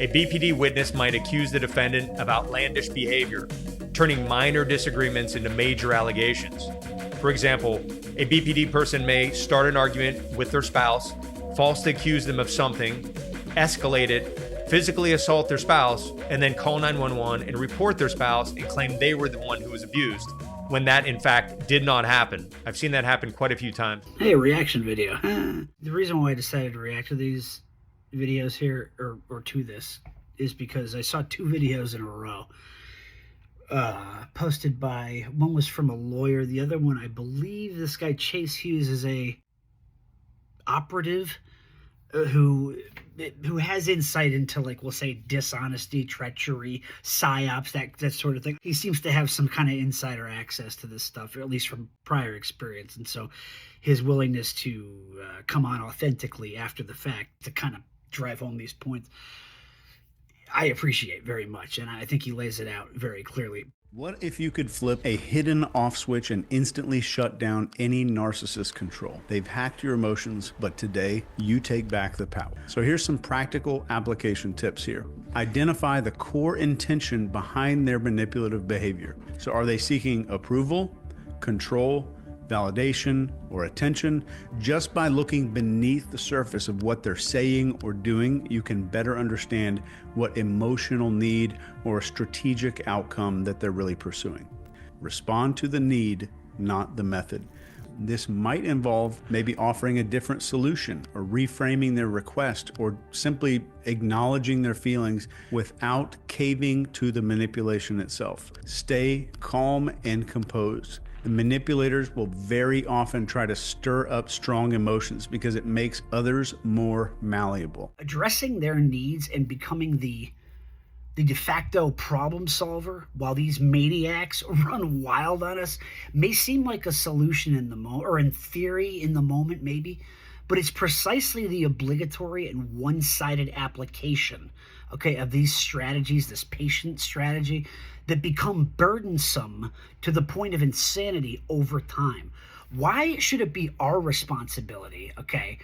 A BPD witness might accuse the defendant of outlandish behavior, turning minor disagreements into major allegations. For example, a BPD person may start an argument with their spouse, falsely accuse them of something, escalate it, physically assault their spouse, and then call 911 and report their spouse and claim they were the one who was abused, when that in fact did not happen. I've seen that happen quite a few times. Hey, reaction video. The reason why I decided to react to these videos here, or to this, is because I saw two videos in a row posted by, one was from a lawyer, the other one, I believe this guy Chase Hughes is a operative who has insight into, like, we'll say dishonesty, treachery, psyops, that sort of thing. He seems to have some kind of insider access to this stuff, or at least from prior experience, and so his willingness to come on authentically after the fact to kind of drive home these points, I appreciate very much, and I think he lays it out very clearly. What if you could flip a hidden off switch and instantly shut down any narcissist control? They've hacked your emotions, but today you take back the power. So here's some practical application tips here. Identify the core intention behind their manipulative behavior. So are they seeking approval, control, validation, or attention? Just by looking beneath the surface of what they're saying or doing, you can better understand what emotional need or strategic outcome that they're really pursuing. Respond to the need, not the method. This might involve maybe offering a different solution, or reframing their request, or simply acknowledging their feelings without caving to the manipulation itself. Stay calm and composed. The manipulators will very often try to stir up strong emotions because it makes others more malleable. Addressing their needs and becoming the de facto problem solver while these maniacs run wild on us may seem like a solution in the moment, or in theory in the moment maybe, but it's precisely the obligatory and one-sided application, okay, of these strategies, this patient strategy, that become burdensome to the point of insanity over time. Why should it be our responsibility, okay,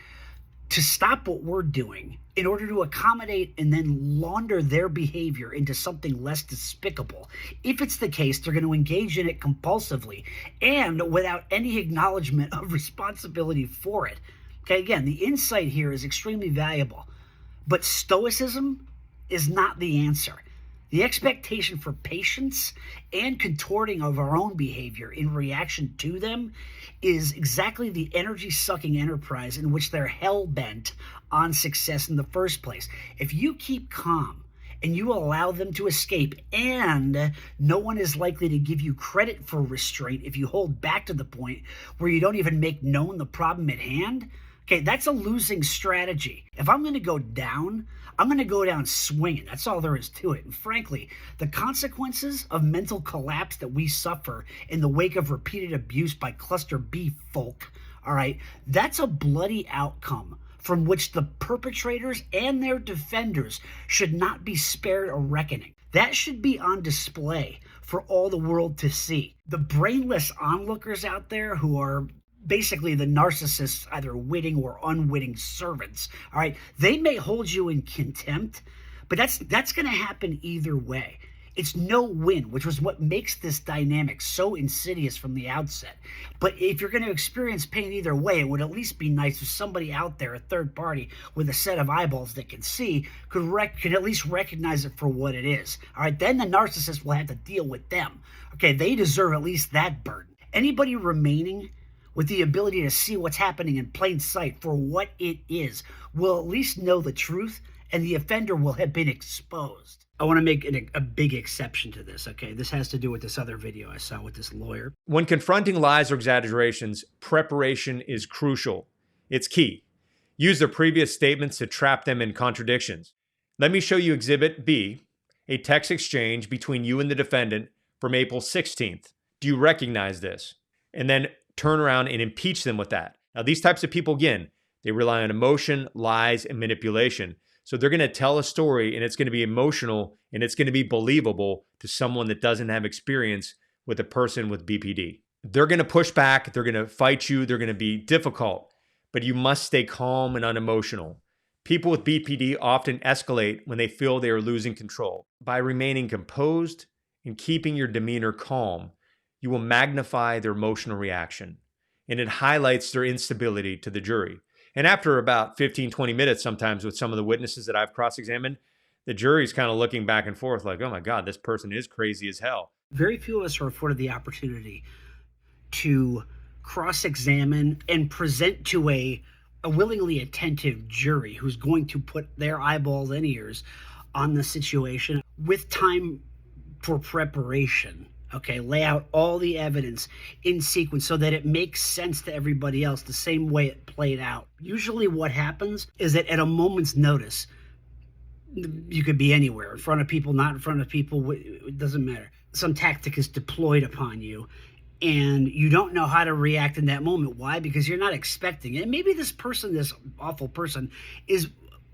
to stop what we're doing in order to accommodate and then launder their behavior into something less despicable? If it's the case, they're going to engage in it compulsively and without any acknowledgement of responsibility for it. Okay, again, the insight here is extremely valuable, but stoicism is not the answer. The expectation for patience and contorting of our own behavior in reaction to them is exactly the energy-sucking enterprise in which they're hell-bent on success in the first place. If you keep calm and you allow them to escape, and no one is likely to give you credit for restraint if you hold back to the point where you don't even make known the problem at hand, okay, that's a losing strategy. If I'm going to go down, I'm going to go down swinging. That's all there is to it. And frankly, the consequences of mental collapse that we suffer in the wake of repeated abuse by cluster B folk, all right, that's a bloody outcome from which the perpetrators and their defenders should not be spared a reckoning. That should be on display for all the world to see. The brainless onlookers out there who are basically the narcissist's either witting or unwitting servants, all right, they may hold you in contempt, but that's going to happen either way. It's no win, which was what makes this dynamic so insidious from the outset. But if you're going to experience pain either way, it would at least be nice if somebody out there, a third party with a set of eyeballs that can see, could at least recognize it for what it is. All right, then the narcissist will have to deal with them. Okay, they deserve at least that burden. Anybody remaining with the ability to see what's happening in plain sight for what it is will at least know the truth, and the offender will have been exposed. I want to make a big exception to this, okay? This has to do with this other video I saw with this lawyer. When confronting lies or exaggerations, preparation is crucial. It's key. Use their previous statements to trap them in contradictions. Let me show you Exhibit B, a text exchange between you and the defendant from April 16th. Do you recognize this? And then turn around and impeach them with that. Now, these types of people, again, they rely on emotion, lies, and manipulation. So they're going to tell a story, and it's going to be emotional, and it's going to be believable to someone that doesn't have experience with a person with BPD. They're going to push back. They're going to fight you. They're going to be difficult, but you must stay calm and unemotional. People with BPD often escalate when they feel they are losing control. By remaining composed and keeping your demeanor calm, you will magnify their emotional reaction, and it highlights their instability to the jury. And after about 15, 20 minutes, sometimes with some of the witnesses that I've cross-examined, the jury's kind of looking back and forth like, oh my God, this person is crazy as hell. Very few of us are afforded the opportunity to cross-examine and present to a willingly attentive jury who's going to put their eyeballs and ears on the situation with time for preparation. Okay, lay out all the evidence in sequence so that it makes sense to everybody else the same way it played out. Usually what happens is that at a moment's notice, you could be anywhere, in front of people, not in front of people, it doesn't matter. Some tactic is deployed upon you, and you don't know how to react in that moment. Why? Because you're not expecting it. And maybe this person, this awful person, is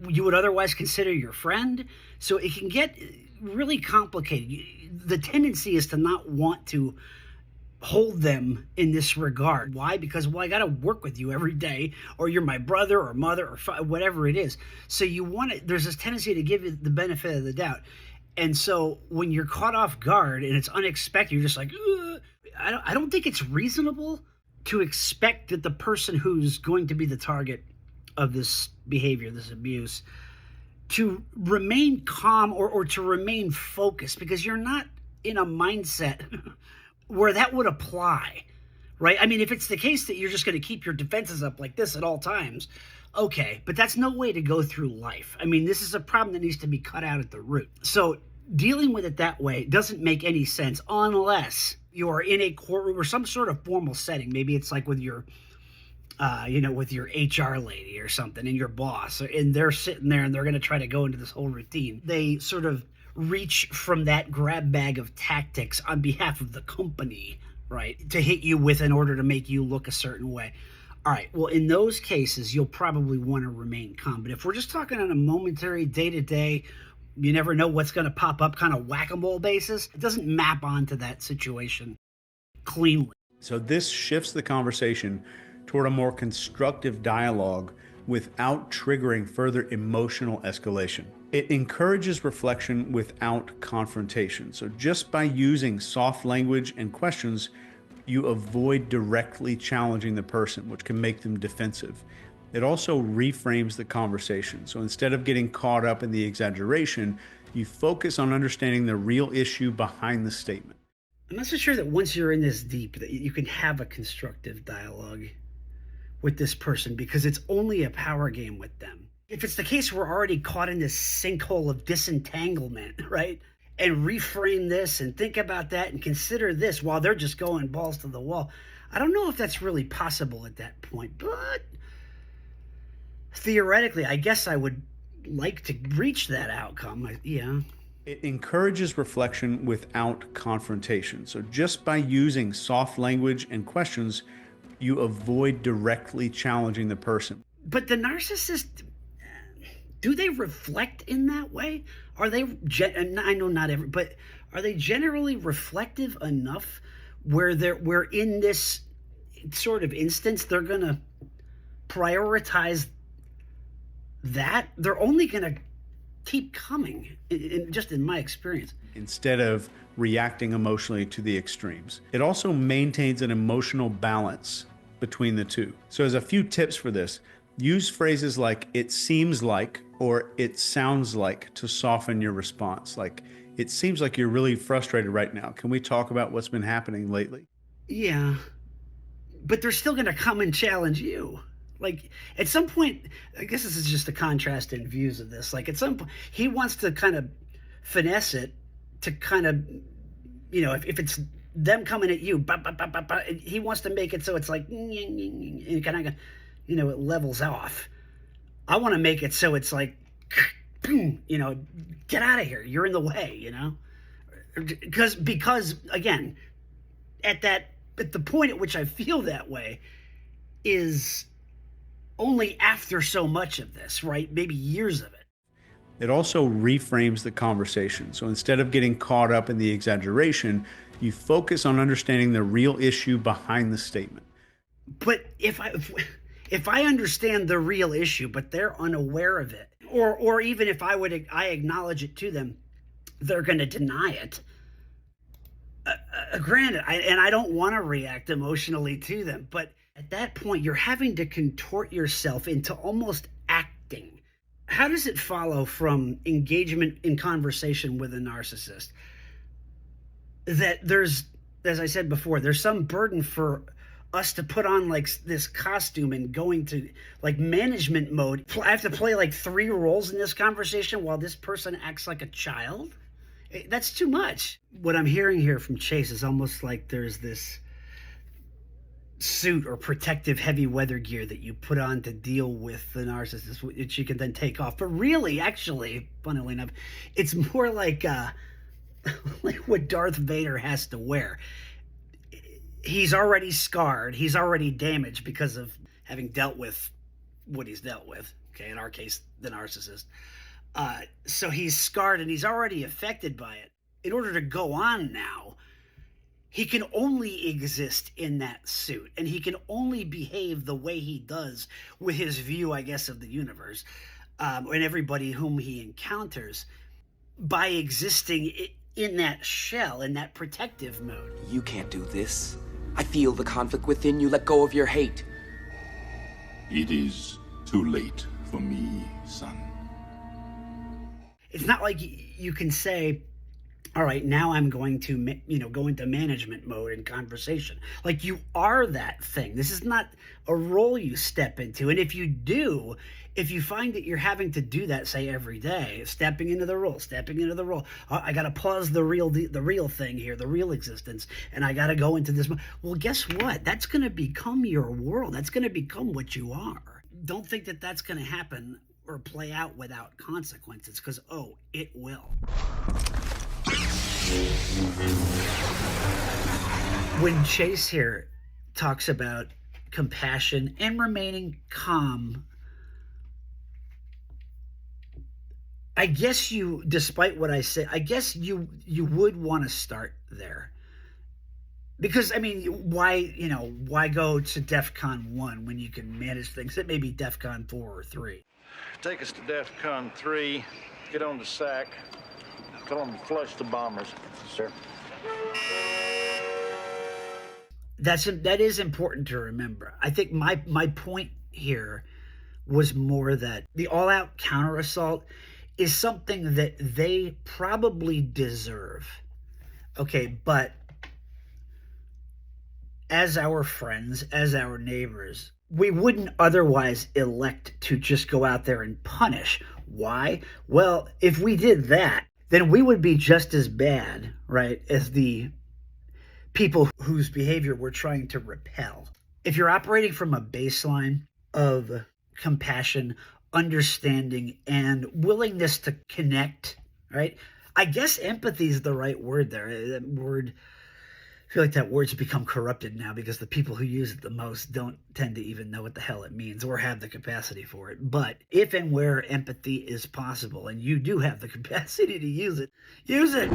you would otherwise consider your friend. So it can get really complicated. The tendency is to not want to hold them in this regard. Why? Because, well, I got to work with you every day, or you're my brother or mother or whatever it is. So you want to, there's this tendency to give you the benefit of the doubt. And so when you're caught off guard and it's unexpected, you're just like, ugh. I don't think it's reasonable to expect that the person who's going to be the target of this behavior, this abuse, to remain calm or to remain focused, because you're not in a mindset where that would apply, right? I mean, if it's the case that you're just going to keep your defenses up like this at all times, okay, but that's no way to go through life. I mean, this is a problem that needs to be cut out at the root. So dealing with it that way doesn't make any sense unless you are in a courtroom or some sort of formal setting. Maybe it's like with your, with your HR lady or something and your boss, and they're sitting there and they're going to try to go into this whole routine. They sort of reach from that grab bag of tactics on behalf of the company, right, to hit you with in order to make you look a certain way. All right, well, in those cases, you'll probably want to remain calm. But if we're just talking on a momentary, day-to-day, you never know what's going to pop up kind of whack-a-mole basis, it doesn't map onto that situation cleanly. So this shifts the conversation toward a more constructive dialogue without triggering further emotional escalation. It encourages reflection without confrontation. So just by using soft language and questions, you avoid directly challenging the person, which can make them defensive. It also reframes the conversation. So instead of getting caught up in the exaggeration, you focus on understanding the real issue behind the statement. I'm not so sure that once you're in this deep that you can have a constructive dialogue with this person, because it's only a power game with them. If it's the case we're already caught in this sinkhole of disentanglement, right? And reframe this and think about that and consider this while they're just going balls to the wall. I don't know if that's really possible at that point, but theoretically, I guess I would like to reach that outcome. Yeah. It encourages reflection without confrontation. So just by using soft language and questions, you avoid directly challenging the person. But the narcissist, do they reflect in that way? Are they, I know not every, but are they generally reflective enough where we're in this sort of instance, they're going to prioritize that? They're only going to keep coming, just in my experience. Instead of reacting emotionally to the extremes. It also maintains an emotional balance between the two. So there's a few tips for this. Use phrases like "it seems like" or "it sounds like" to soften your response. Like, "It seems like you're really frustrated right now. Can we talk about what's been happening lately?" Yeah, but they're still going to come and challenge you. Like, at some point, I guess this is just a contrast in views of this. Like, at some point, he wants to kind of finesse it to kind of, if it's them coming at you, he wants to make it so it's like, and kind of, it levels off. I want to make it so it's like, get out of here. You're in the way, because again, at the point at which I feel that way is only after so much of this, right? Maybe years of it. It also reframes the conversation. So instead of getting caught up in the exaggeration, you focus on understanding the real issue behind the statement. But if If I understand the real issue, but they're unaware of it, or even if I acknowledge it to them, they're going to deny it. Granted, I don't want to react emotionally to them, but at that point, you're having to contort yourself into almost acting. How does it follow from engagement in conversation with a narcissist that there's, as I said before, there's some burden for us to put on like this costume and going to like management mode? I have to play like 3 roles in this conversation while this person acts like a child? That's too much. What I'm hearing here from Chase is almost like there's this suit or protective heavy weather gear that you put on to deal with the narcissist, which you can then take off. But really, actually, funnily enough, it's more like like what Darth Vader has to wear. He's already scarred. He's already damaged because of having dealt with what he's dealt with. Okay, in our case, the narcissist. So he's scarred and he's already affected by it. In order to go on now, he can only exist in that suit, and he can only behave the way he does with his view, I guess, of the universe, and everybody whom he encounters by existing in that shell, in that protective mode. You can't do this. I feel the conflict within you. Let go of your hate. It is too late for me, son. It's not like you can say, all right, now I'm going to, go into management mode in conversation. Like, you are that thing. This is not a role you step into. And if you do, if you find that you're having to do that, say, every day, stepping into the role, I got to pause the real thing here, the real existence, and I got to go into this. Well, guess what? That's going to become your world. That's going to become what you are. Don't think that that's going to happen or play out without consequences, because, it will. When Chase here talks about compassion and remaining calm, I guess despite what I say, I guess you would want to start there. Because, why go to DEFCON 1 when you can manage things that may be DEFCON 4 or 3? Take us to DEFCON 3, get on the sack, tell them to flush the bombers. Sir. That is important to remember. I think my point here was more that the all-out counter-assault is something that they probably deserve. Okay, but as our friends, as our neighbors, we wouldn't otherwise elect to just go out there and punish. Why? Well, if we did that, then we would be just as bad, right, as the people whose behavior we're trying to repel. If you're operating from a baseline of compassion, understanding, and willingness to connect, right? I guess empathy is the right word there. That word, I feel like that word's become corrupted now because the people who use it the most don't tend to even know what the hell it means or have the capacity for it. But if and where empathy is possible, and you do have the capacity to use it, use it.